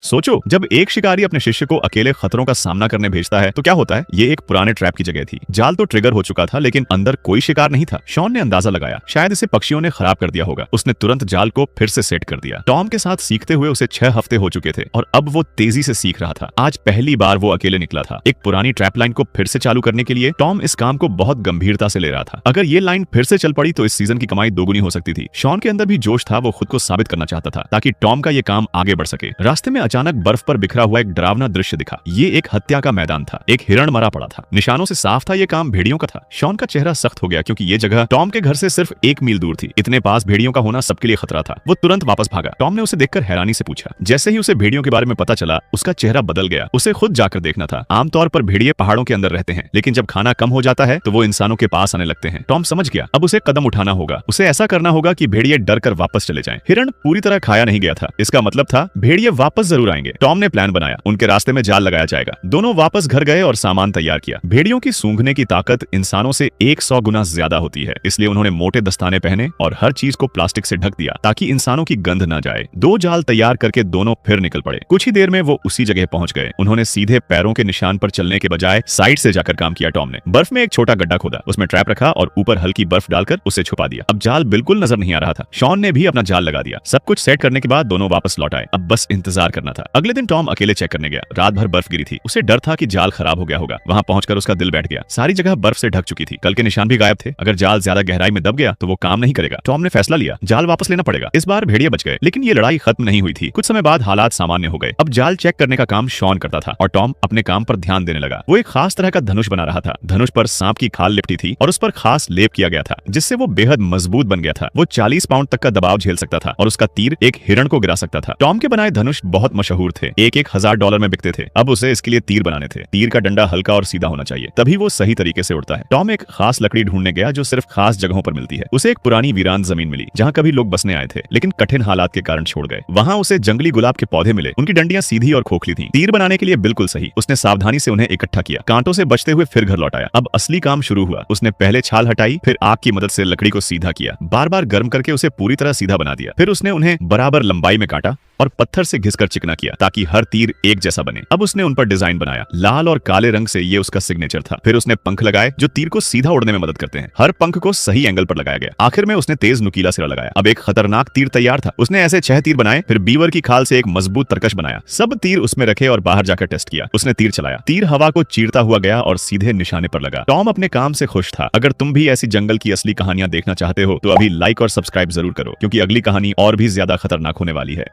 सोचो, जब एक शिकारी अपने शिष्य को अकेले खतरों का सामना करने भेजता है तो क्या होता है। ये एक पुराने ट्रैप की जगह थी। जाल तो ट्रिगर हो चुका था लेकिन अंदर कोई शिकार नहीं था। शॉन ने अंदाजा लगाया, शायद इसे पक्षियों ने खराब कर दिया होगा। उसने तुरंत जाल को फिर से सेट कर दिया। टॉम के साथ सीखते हुए उसे 6 हफ्ते हो चुके थे और अब वो तेजी से सीख रहा था। आज पहली बार वो अकेले निकला था। एक पुरानी ट्रैप लाइन को फिर से चालू करने के लिए टॉम इस काम को बहुत गंभीरता से ले रहा था। अगर ये लाइन फिर से चल पड़ी तो इस सीजन की कमाई दोगुनी हो सकती थी। शॉन के अंदर भी जोश था, वो खुद को साबित करना चाहता था ताकि टॉम का ये काम आगे बढ़ सके। रास्ते में अचानक बर्फ पर बिखरा हुआ एक डरावना दृश्य दिखा। ये एक हत्या का मैदान था। एक हिरण मरा पड़ा था। निशानों से साफ था ये काम भेड़ियों का था। शॉन का चेहरा सख्त हो गया क्योंकि ये जगह टॉम के घर से सिर्फ 1 मील दूर थी। इतने पास भेड़ियों का होना सबके लिए खतरा था। वो तुरंत वापस भागा। टॉम ने उसे देखकर हैरानी से पूछा। जैसे ही उसे भेड़ियों के बारे में पता चला उसका चेहरा बदल गया। उसे खुद जाकर देखना था। आमतौर पर भेड़िए पहाड़ों के अंदर रहते हैं लेकिन जब खाना कम हो जाता है तो वो इंसानों के पास आने लगते हैं। टॉम समझ गया, अब उसे कदम उठाना होगा। उसे ऐसा करना होगा कि भेड़िए डर कर वापस चले जाएं। हिरण पूरी तरह खाया नहीं गया था। इसका मतलब था भेड़िए वापस जरूर आएंगे। टॉम ने प्लान बनाया। उनके रास्ते में जाल लगाया जाएगा। दोनों वापस घर गए और सामान तैयार किया। भेड़ियों की सूंघने की ताकत इंसानों से 100 गुना ज्यादा होती है, इसलिए उन्होंने मोटे दस्ताने पहने और हर चीज को प्लास्टिक से ढक दिया ताकि इंसानों की गंध न जाए। 2 जाल तैयार करके दोनों फिर निकल पड़े। कुछ ही देर में वो उसी जगह पहुंच गए। उन्होंने सीधे पैरों के निशान पर चलने के बजाय साइड से जाकर काम किया। टॉम ने बर्फ में एक छोटा गड्ढा खोदा, उसमें ट्रैप रखा और ऊपर हल्की बर्फ डालकर उसे छुपा दिया। अब जाल बिल्कुल नजर नहीं आ रहा था। शॉन ने भी अपना जाल लगा दिया। सब कुछ सेट करने के बाद दोनों वापस लौट आए। अब बस इंतजार करना था। अगले दिन टॉम अकेले चेक करने गया। रात भर बर्फ गिरी थी। उसे डर था कि जाल खराब हो गया होगा। वहां पहुंचकर उसका दिल बैठ गया। सारी जगह बर्फ से ढक चुकी थी। कल के निशान भी गायब थे। अगर जाल ज्यादा गहराई में दब गया तो वो काम नहीं करेगा। टॉम ने फैसला लिया, जाल वापस लेना पड़ेगा। इस बार भेड़िए बच गए लेकिन ये लड़ाई खत्म नहीं हुई थी। कुछ समय बाद हालात सामान्य हो गए। अब जाल चेक करने का काम शॉन करता था और टॉम अपने काम पर ध्यान देने लगा। वो एक खास तरह का धनुष बना रहा था। धनुष पर सांप की खाल लिपटी थी और उस पर खास लेप किया गया था जिससे वो बेहद मजबूत बन गया था। वो 40 पाउंड तक का दबाव झेल सकता था और उसका तीर एक हिरण को गिरा सकता था। टॉम के बनाए धनुष बहुत मशहूर थे। एक $1000 में बिकते थे। अब उसे इसके लिए तीर बनाने थे। तीर का डंडा हल्का और सीधा होना चाहिए, तभी वो सही तरीके से उड़ता है। टॉम एक खास लकड़ी ढूंढने गया जो सिर्फ खास जगहों पर मिलती है। उसे एक पुरानी वीरान जमीन मिली जहाँ कभी लोग बसने आए थे लेकिन कठिन हालात के कारण छोड़ गए। वहाँ उसे जंगली गुलाब के पौधे मिले। उनकी डंडियां सीधी और खोखली थीं। तीर बनाने के लिए बिल्कुल सही। उसने सावधानी से उन्हें इकट्ठा किया। कांटों से बचते हुए फिर घर लौट आया। अब असली काम शुरू हुआ। उसने पहले छाल हटाई, फिर आग की मदद से लकड़ी को सीधा किया। बार बार गर्म करके उसे पूरी तरह सीधा बना दिया। फिर उसने उन्हें बराबर लंबाई में काटा और पत्थर से घिसकर चिकना किया ताकि हर तीर एक जैसा बने। अब उसने उन पर डिजाइन बनाया। लाल और काले रंग से ये उसका सिग्नेचर था। फिर उसने पंख लगाए जो तीर को सीधा उड़ने में मदद करते हैं। हर पंख को सही एंगल पर लगाया गया। आखिर में उसने तेज नुकीला सिरा लगाया। अब एक खतरनाक तीर तैयार था। उसने ऐसे 6 तीर बनाए, फिर बीवर की खाल से एक मजबूत तरकश बनाया। सब तीर उसमें रखे और बाहर जाकर टेस्ट किया। उसने तीर चलाया। तीर हवा को चीरता हुआ गया और सीधे निशाने पर लगा। टॉम अपने काम से खुश था। अगर तुम भी ऐसी जंगल की असली कहानियां देखना चाहते हो तो अभी लाइक और सब्सक्राइब जरूर करो क्योंकि अगली कहानी और भी ज्यादा खतरनाक होने वाली है।